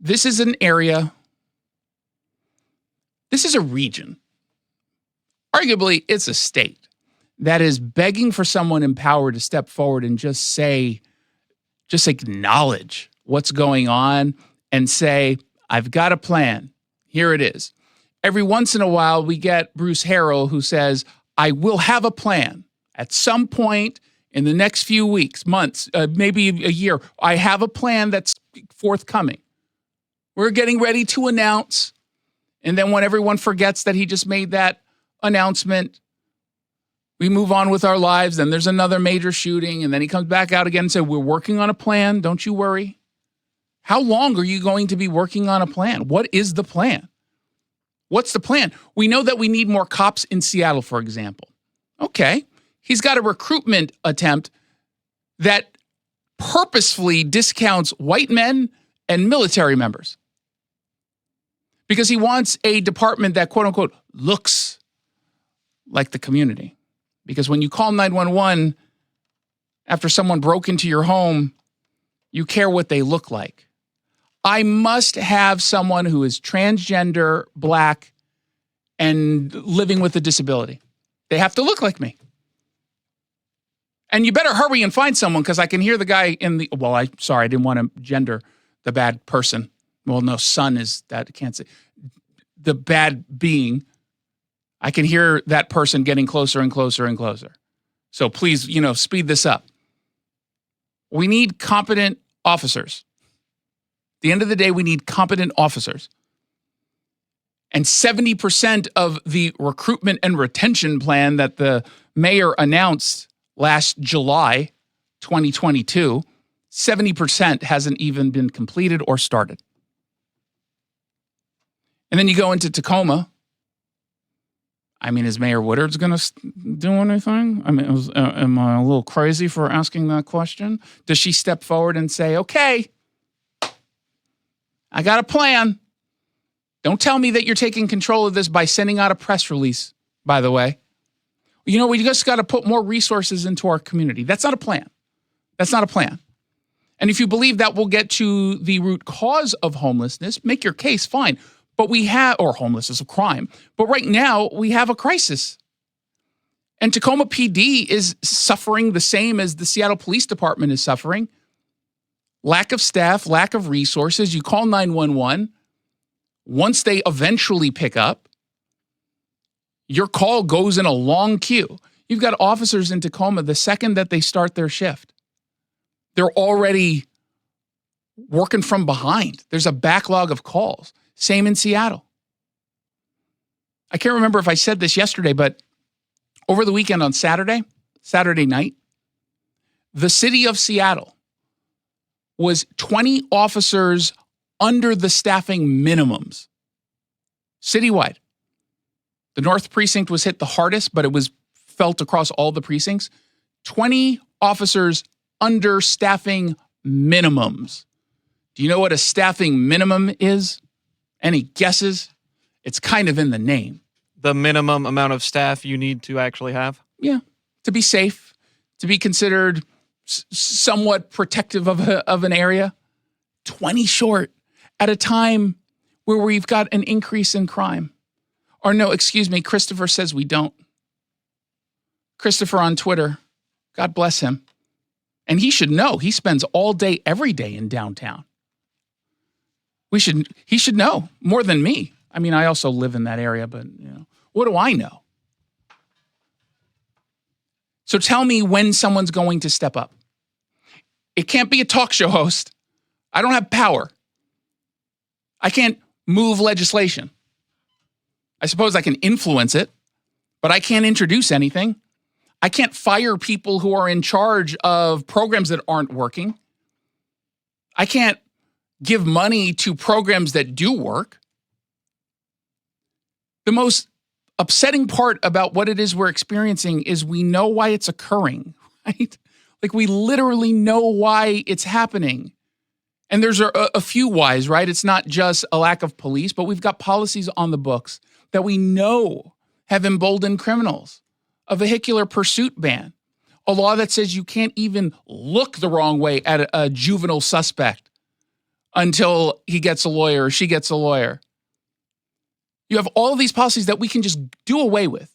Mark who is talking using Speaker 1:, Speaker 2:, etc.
Speaker 1: This is an area, this is a region. Arguably, it's a state that is begging for someone in power to step forward and just acknowledge what's going on and say, I've got a plan. Here it is. Every once in a while, we get Bruce Harrell who says, I will have a plan at some point in the next few weeks, months, maybe a year. I have a plan that's forthcoming. We're getting ready to announce. And then when everyone forgets that he just made that announcement, we move on with our lives. Then there's another major shooting. And then he comes back out again and says, we're working on a plan. Don't you worry. How long are you going to be working on a plan? What is the plan? What's the plan? We know that we need more cops in Seattle, for example. Okay. He's got a recruitment attempt that purposefully discounts white men and military members because he wants a department that, quote unquote, looks like the community. Because when you call 911 after someone broke into your home, you care what they look like. I must have someone who is transgender, black, and living with a disability. They have to look like me. And you better hurry and find someone because I can hear the guy I didn't want to gender the bad person. Well, no, son is that, I can't say. The bad being. I can hear that person getting closer and closer and closer. So please, speed this up. We need competent officers. At the end of the day, we need competent officers. And 70% of the recruitment and retention plan that the mayor announced last July 2022, 70% hasn't even been completed or started. And then you go into Tacoma. I mean, is Mayor Woodard's going to do anything? I mean, am I a little crazy for asking that question? Does she step forward and say, okay, I got a plan. Don't tell me that you're taking control of this by sending out a press release, by the way. We just got to put more resources into our community. That's not a plan. That's not a plan. And if you believe that will get to the root cause of homelessness, make your case, fine. But or homelessness, a crime. But right now, we have a crisis. And Tacoma PD is suffering the same as the Seattle Police Department is suffering. Lack of staff, lack of resources. You call 911. Once they eventually pick up, your call goes in a long queue. You've got officers in Tacoma, the second that they start their shift, they're already working from behind. There's a backlog of calls. Same in Seattle. I can't remember if I said this yesterday, but over the weekend on Saturday night, the city of Seattle was 20 officers under the staffing minimums. Citywide. The North Precinct was hit the hardest, but it was felt across all the precincts. 20 officers under staffing minimums. Do you know what a staffing minimum is? Any guesses? It's kind of in the name.
Speaker 2: The minimum amount of staff you need to actually have?
Speaker 1: Yeah, to be safe, to be considered somewhat protective of an area. 20 short at a time where we've got an increase in crime. Or no, excuse me, Christopher says we don't. Christopher on Twitter, God bless him. And he should know. He spends all day, every day in downtown. He should know more than me. I mean, I also live in that area, but what do I know? So tell me when someone's going to step up. It can't be a talk show host. I don't have power. I can't move legislation. I suppose I can influence it, but I can't introduce anything. I can't fire people who are in charge of programs that aren't working. I can't give money to programs that do work. The most upsetting part about what it is we're experiencing is we know why it's occurring, right? Like we literally know why it's happening. And there's a few whys, right? It's not just a lack of police, but we've got policies on the books that we know have emboldened criminals. A vehicular pursuit ban, a law that says you can't even look the wrong way at a juvenile suspect until he gets a lawyer or she gets a lawyer. You have all of these policies that we can just do away with.